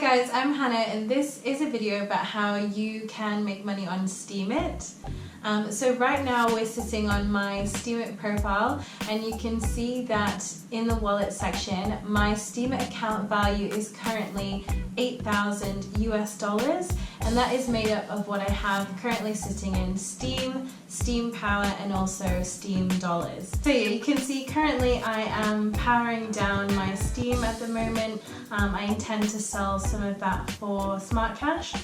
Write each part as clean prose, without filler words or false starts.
guys, I'm Hannah and this is a video about how you can make money on Steemit. So right now we're sitting on my Steemit profile and you can see that in the wallet section my Steemit account value is currently $8,000 US, and that is made up of what I have currently sitting in Steem, Steem Power and also Steem Dollars. So yeah, you can see currently I am powering down my Steem at the moment. I intend to sell some of that for SmartCash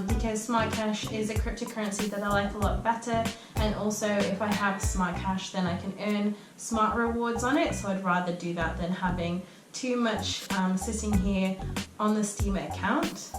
because SmartCash is a cryptocurrency that I like a lot better, and also if I have SmartCash then I can earn smart rewards on it, so I'd rather do that than having too much sitting here on the Steemit account.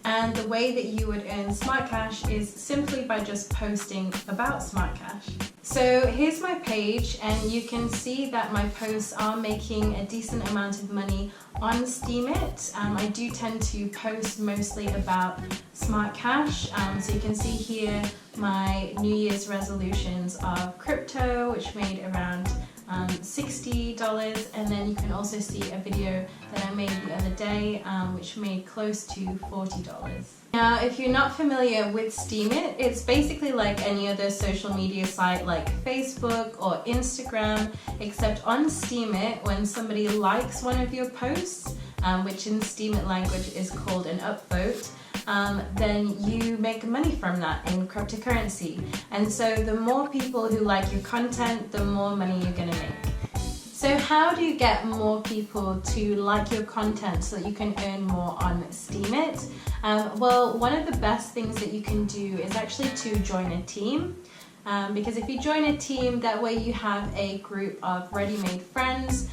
And the way that you would earn SmartCash is simply by just posting about SmartCash. So here's my page and you can see that my posts are making a decent amount of money on Steemit. I do tend to post mostly about SmartCash. So you can see here my New Year's resolutions of crypto, which made around $60, and then you can also see a video that I made the other day which made close to $40. Now if you're not familiar with Steemit, it's basically like any other social media site like Facebook or Instagram, except on Steemit when somebody likes one of your posts, which in Steemit language is called an upvote, then you make money from that in cryptocurrency. And so the more people who like your content, the more money you're going to make. So how do you get more people to like your content so that you can earn more on Steemit? Well, one of the best things that you can do is actually to join a team. Because if you join a team, that way you have a group of ready-made friends.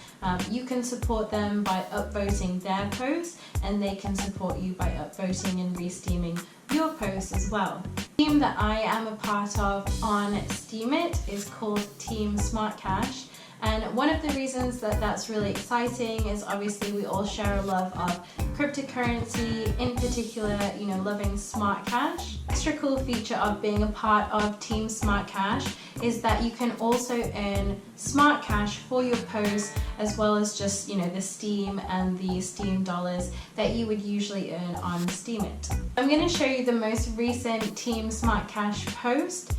You can support them by upvoting their posts, and they can support you by upvoting and re-steaming your posts as well. The team that I am a part of on Steemit is called Team SmartCash. And one of the reasons that that's really exciting is obviously we all share a love of cryptocurrency, in particular, you know, loving SmartCash. Extra cool feature of being a part of Team SmartCash is that you can also earn SmartCash for your posts, as well as just, you know, the Steem and the Steem dollars that you would usually earn on Steemit. I'm going to show you the most recent Team SmartCash post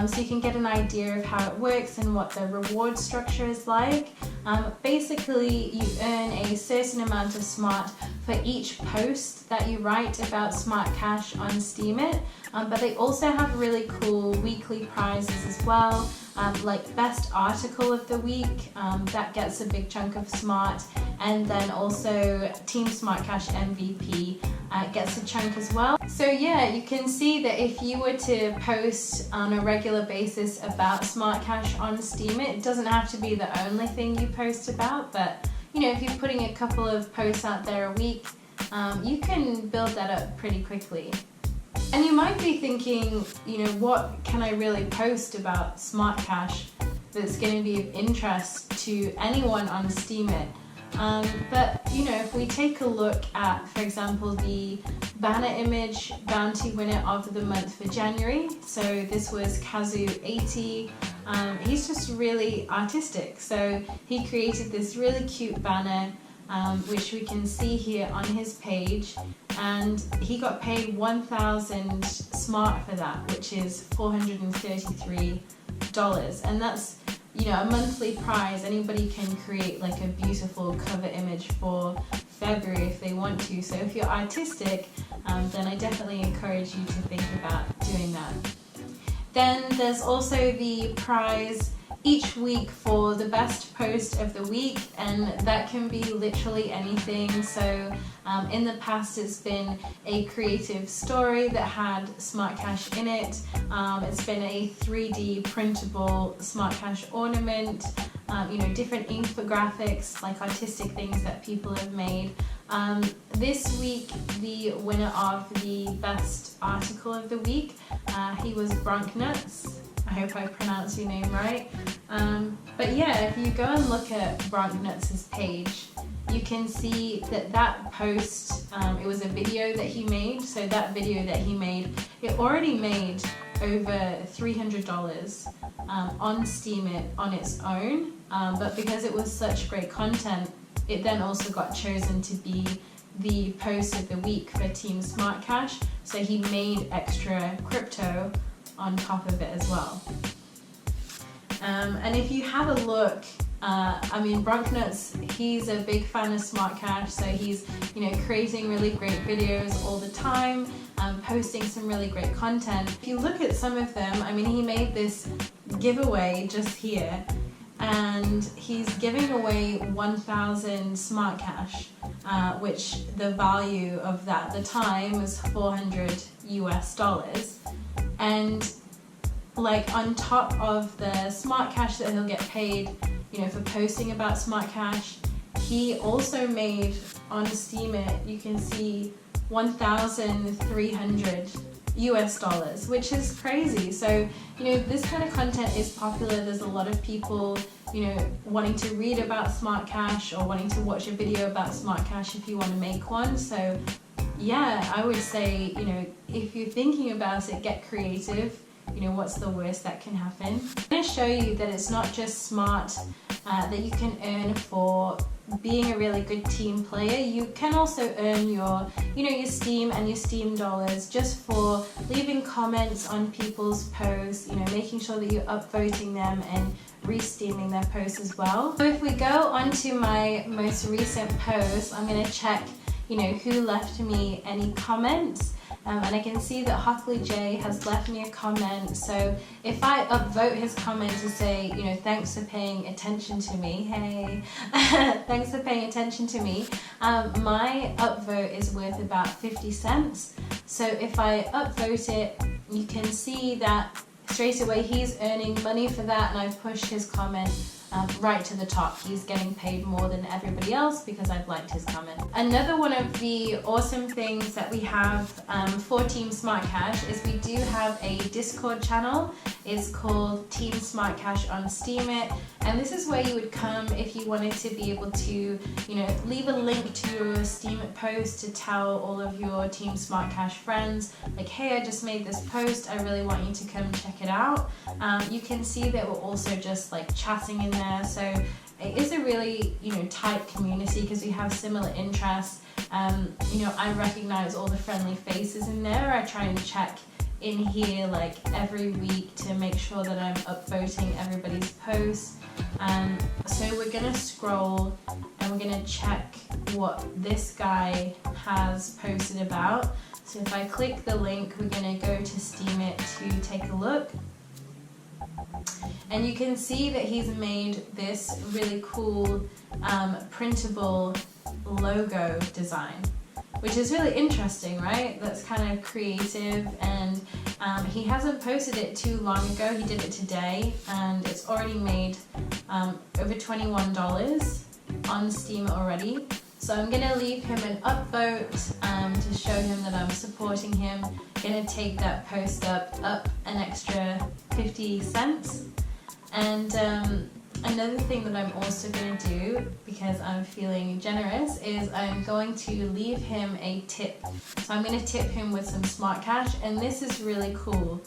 so you can get an idea of how it works and what the reward structure is like. Basically, you earn a certain amount of smart for each post that you write about SmartCash on Steemit, but they also have really cool weekly prizes as well, like best article of the week, that gets a big chunk of smart, and then also Team SmartCash MVP gets a chunk as well. So yeah, you can see that if you were to post on a regular basis about SmartCash on Steemit, it doesn't have to be the only thing you post about, but you know, if you're putting a couple of posts out there a week, you can build that up pretty quickly. And you might be thinking, you know, what can I really post about SmartCash that's going to be of interest to anyone on Steemit? But you know, if we take a look at, for example, the banner image bounty winner of the month for January, so this was Kazoo80. He's just really artistic, so he created this really cute banner which we can see here on his page, and he got paid 1,000 smart for that, which is $433, and that's, you know, a monthly prize. Anybody can create like a beautiful cover image for February if they want to, so if you're artistic, then I definitely encourage you to think about doing that. Then there's also the prize each week for the best post of the week, and that can be literally anything. So in the past it's been a creative story that had SmartCash in it. It's been a 3D printable SmartCash ornament, you know, different infographics, like artistic things that people have made. This week the winner of the best article of the week, he was Bronknuts. I hope I pronounced your name right. But yeah, if you go and look at Bronknuts' page, you can see that that post, it was a video that he made. So that video that he made, it already made over $300 on Steemit on its own. But because it was such great content, it then also got chosen to be the post of the week for Team SmartCash, so he made extra crypto on top of it as well. And if you have a look, I mean, Bronknuts, he's a big fan of SmartCash, so he's, you know, creating really great videos all the time, posting some really great content. If you look at some of them, I mean, he made this giveaway just here, and he's giving away 1,000 SmartCash, which the value of that at the time was $400 US. And like on top of the SmartCash that he'll get paid, you know, for posting about SmartCash, he also made on Steemit, you can see $1,300 US, which is crazy. So, you know, this kind of content is popular. There's a lot of people, you know, wanting to read about SmartCash or wanting to watch a video about SmartCash if you want to make one. So yeah, I would say, you know, if you're thinking about it, get creative. You know, what's the worst that can happen? I'm going to show you that it's not just smart that you can earn for being a really good team player. You can also earn your, you know, your Steem and your Steem dollars just for leaving comments on people's posts, you know, making sure that you're upvoting them and re-steaming their posts as well. So if we go onto my most recent post, I'm going to check, you know, who left me any comments. And I can see that Hockley J has left me a comment. So if I upvote his comment to say, you know, thanks for paying attention to me, hey, thanks for paying attention to me, my upvote is worth about 50 cents. So if I upvote it, you can see that straight away he's earning money for that, and I've pushed his comment right to the top. He's getting paid more than everybody else because I've liked his comment. Another one of the awesome things that we have for Team SmartCash is we do have a Discord channel. It's called Team SmartCash on Steemit, and this is where you would come if you wanted to be able to, you know, leave a link to your Steemit post to tell all of your Team SmartCash friends, like, hey, I just made this post, I really want you to come check it out. You can see that we're also just like chatting in there. So it is a really, you know, tight community because we have similar interests. You know, I recognize all the friendly faces in there. I try and check in here like every week to make sure that I'm upvoting everybody's posts. So we're gonna scroll and we're gonna check what this guy has posted about. So if I click the link, we're gonna go to Steemit to take a look. And you can see that he's made this really cool printable logo design, which is really interesting, right? That's kind of creative, and he hasn't posted it too long ago. He did it today, and it's already made over $21 on Steem already. So I'm gonna leave him an upvote to show him that I'm supporting him. Gonna take that post up an extra 50 cents. And another thing that I'm also going to do, because I'm feeling generous, is I'm going to leave him a tip. So I'm going to tip him with some SmartCash, and this is really cool.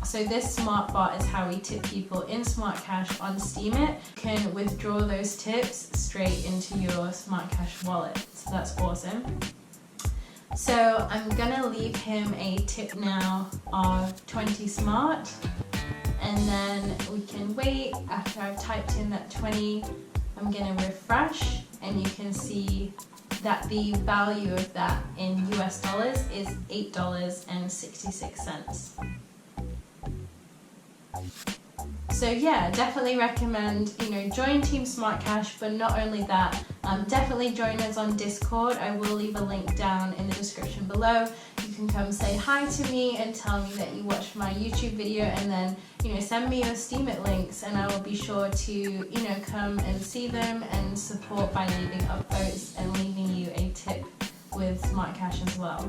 So this smart bot is how we tip people in SmartCash on Steemit. You can withdraw those tips straight into your SmartCash wallet. So that's awesome. So I'm going to leave him a tip now of 20 smart. And then we can wait. After I've typed in that 20, I'm going to refresh, and you can see that the value of that in US dollars is $8.66. So yeah, definitely recommend, you know, join Team SmartCash, but not only that, definitely join us on Discord. I will leave a link down in the description below. You can come say hi to me and tell me that you watched my YouTube video, and then, you know, send me your Steemit links, and I will be sure to, you know, come and see them and support by leaving upvotes and leaving you a tip with SmartCash as well.